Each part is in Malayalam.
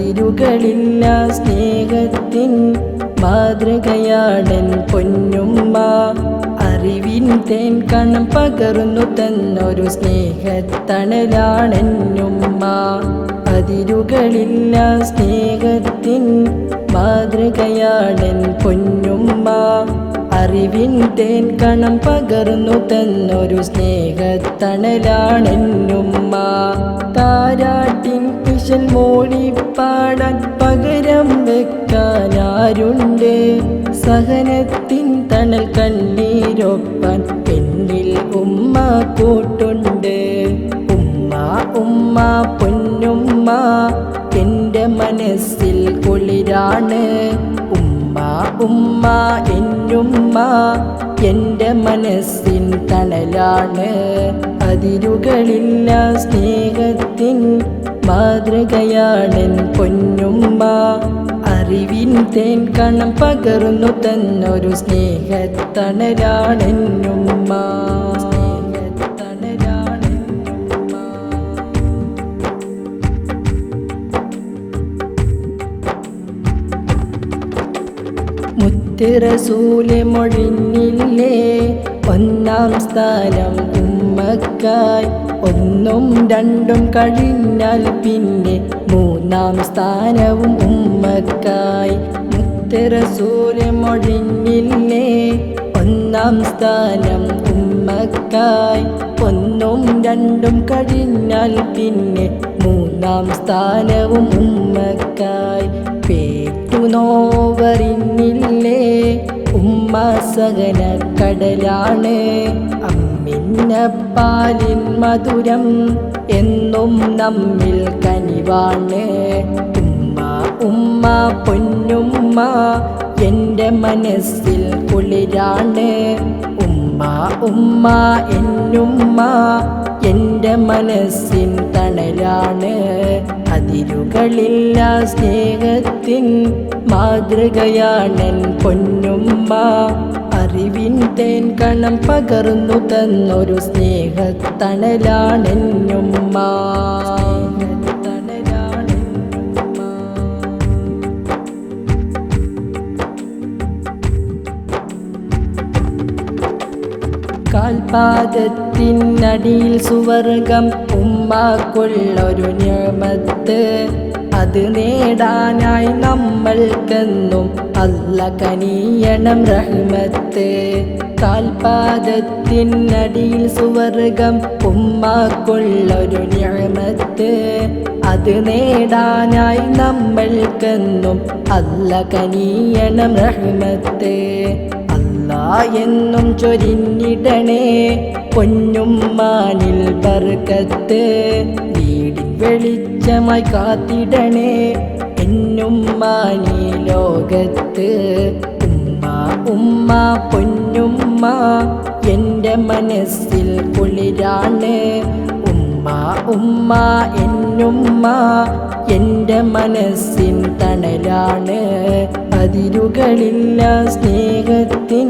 അതിരുകളില്ല സ്നേഹത്തിൻ മാതൃകയാണെൻ പൊന്നുമ്മ. അറിവിൻ തേൻ കണം പകർന്നു തന്നൊരു സ്നേഹത്തണലാണെന്നുമ്മ. അതിരുകളില്ല സ്നേഹത്തിൻ മാതൃകയാണെൻ പൊന്നുമ്മ. അറിവിൻ തേൻ കണം പകർന്നു തന്നൊരു സ്നേഹത്തണലാണെന്നുമ്മ. താരാട്ടിൻ ഇശൽ മോടിപ്പാടാൻ പകരം വെക്കാനാരുണ്ട്? സഹനത്തിൻ തണൽ കണ്ണീരൊപ്പാൻ എന്നിൽ ഉമ്മ കൂട്ടുണ്ട്. ഉമ്മ ഉമ്മ പൊന്നുമ്മ എൻ്റെ മനസ്സിൽ കുളിരാണ്. ഉമ്മ ഉമ്മ എന്നുമ്മ എൻ്റെ മനസ്സിൻ തണലാണ്. അതിരുകളില്ല സ്നേഹത്തിൻ മാതൃകയാണെൻ പൊന്നുമ്മ. അറിവിൻ തേൻ കണം പകർന്നു തന്നൊരു സ്നേഹത്തണലാണെന്നുമ്മ. മുത്ത് റസൂല് മൊഴിഞ്ഞില്ലേ ഒന്നാം സ്ഥാനം ഉമ്മക്കായി. ഒന്നും രണ്ടും കഴിഞ്ഞാൽ പിന്നെ മൂന്നാം സ്ഥാനവും ഉമ്മക്കായി. മുത്ത് റസൂല് മൊഴിഞ്ഞില്ലേ ഒന്നാം സ്ഥാനം ഉമ്മക്കായി. ഒന്നും രണ്ടും കഴിഞ്ഞാൽ പിന്നെ മൂന്നാം സ്ഥാനവും ഉമ്മക്കായി. പേറ്റുനോവറിഞ്ഞില്ലേ ഉമ്മ സഹന കടലാണ്. അമ്മിഞ്ഞപ്പാലിൻ മധുരം എന്നും നമ്മിൽ കനിവാണ്. ഉമ്മ ഉമ്മ പൊന്നുമ്മ എൻ്റെ മനസ്സിൽ കുളിരാണ്. ഉമ്മ ഉമ്മ എന്നുമ്മ എൻ്റെ മനസ്സിൻ തണലാണ്. അതിരുകളില്ല സ്നേഹത്തിൻ മാതൃകയാണെൻ പൊന്നുമ്മ. അറിവിൻ തേൻ കണം പകർന്നു തന്നൊരു സ്നേഹത്തണലാണെന്നുമ്മ. കാൽപാദത്തിനടിയിൽ സുവർഗം ഉമ്മാക്കുള്ളൊരു നിഅമത്ത്. അത് നേടാനായി നമ്മൾക്കെന്നും അല്ല കനിയണം റഹ്മത്ത്. കാൽപാദത്തിനടിയിൽ സുവർഗം ഉമ്മാക്കുള്ളൊരു നിഅമത്ത്. അത് നേടാനായി നമ്മൾക്കെന്നും അല്ല കനിയണം റഹ്മത്ത്. എന്നും ചൊരിഞ്ഞിടണേ പൊന്നുമ്മാനിൽ ബർക്കത്ത്. വീടിൻ വെളിച്ചമായി കാത്തിടണേ എന്നുമ്മാനി ലോകത്ത്. ഉമ്മ ഉമ്മ പൊന്നുമ്മ എൻ്റെ മനസ്സിൽ കുളിരാണ്. ഉമ്മ ഉമ്മ എന്നുമ്മ എൻ്റെ മനസ്സിൻ തണലാണ്. അതിരുകളില്ല സ്നേഹത്തിൻ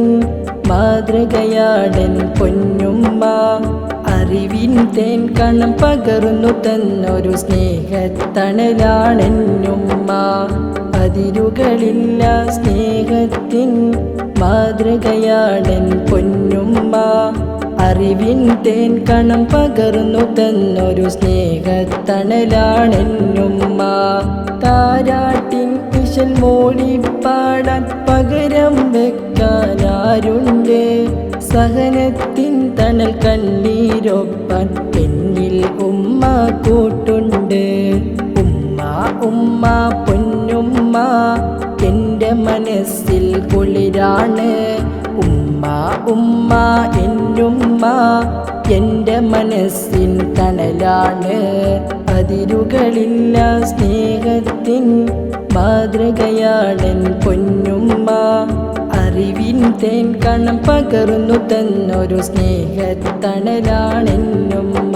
മാതൃകയാണെൻ പൊന്നുമ്മ. അറിവിൻ തേൻ കണം പകർന്നു തന്നൊരു സ്നേഹത്തണലാണെന്നുമ്മ. അതിരുകളില്ല സ്നേഹത്തിൻ മാതൃകയാണെൻ പൊന്നുമ്മ. അറിവിൻ തേൻ കണം പകർന്നു തന്നൊരു സ്നേഹത്തണലാണെന്നുമ്മ. താരാട്ടിൻ ഇശൽ മോടിപ്പാടാൻ പകരം വെക്കാനാരുണ്ട്? സഹനത്തിൻ തണൽ കണ്ണീരൊപ്പാൻ എന്നിൽ ഉമ്മ കൂട്ടുണ്ട്. ഉമ്മ ഉമ്മ പൊന്നുമ്മ എൻ്റെ മനസ്സിൽ കുളിരാണ്. ഉമ്മ ഉമ്മ എന്നുമ്മ എൻ്റെ മനസ്സിൻ തണലാണ്. അതിരുകളില്ല സ്നേഹത്തിൻ മാതൃകയാണെൻ പൊന്നുമ്മ. അറിവിൻ തേൻ കണം പകർന്നു തന്നൊരു സ്നേഹത്തണലാണെന്നുമ്മ.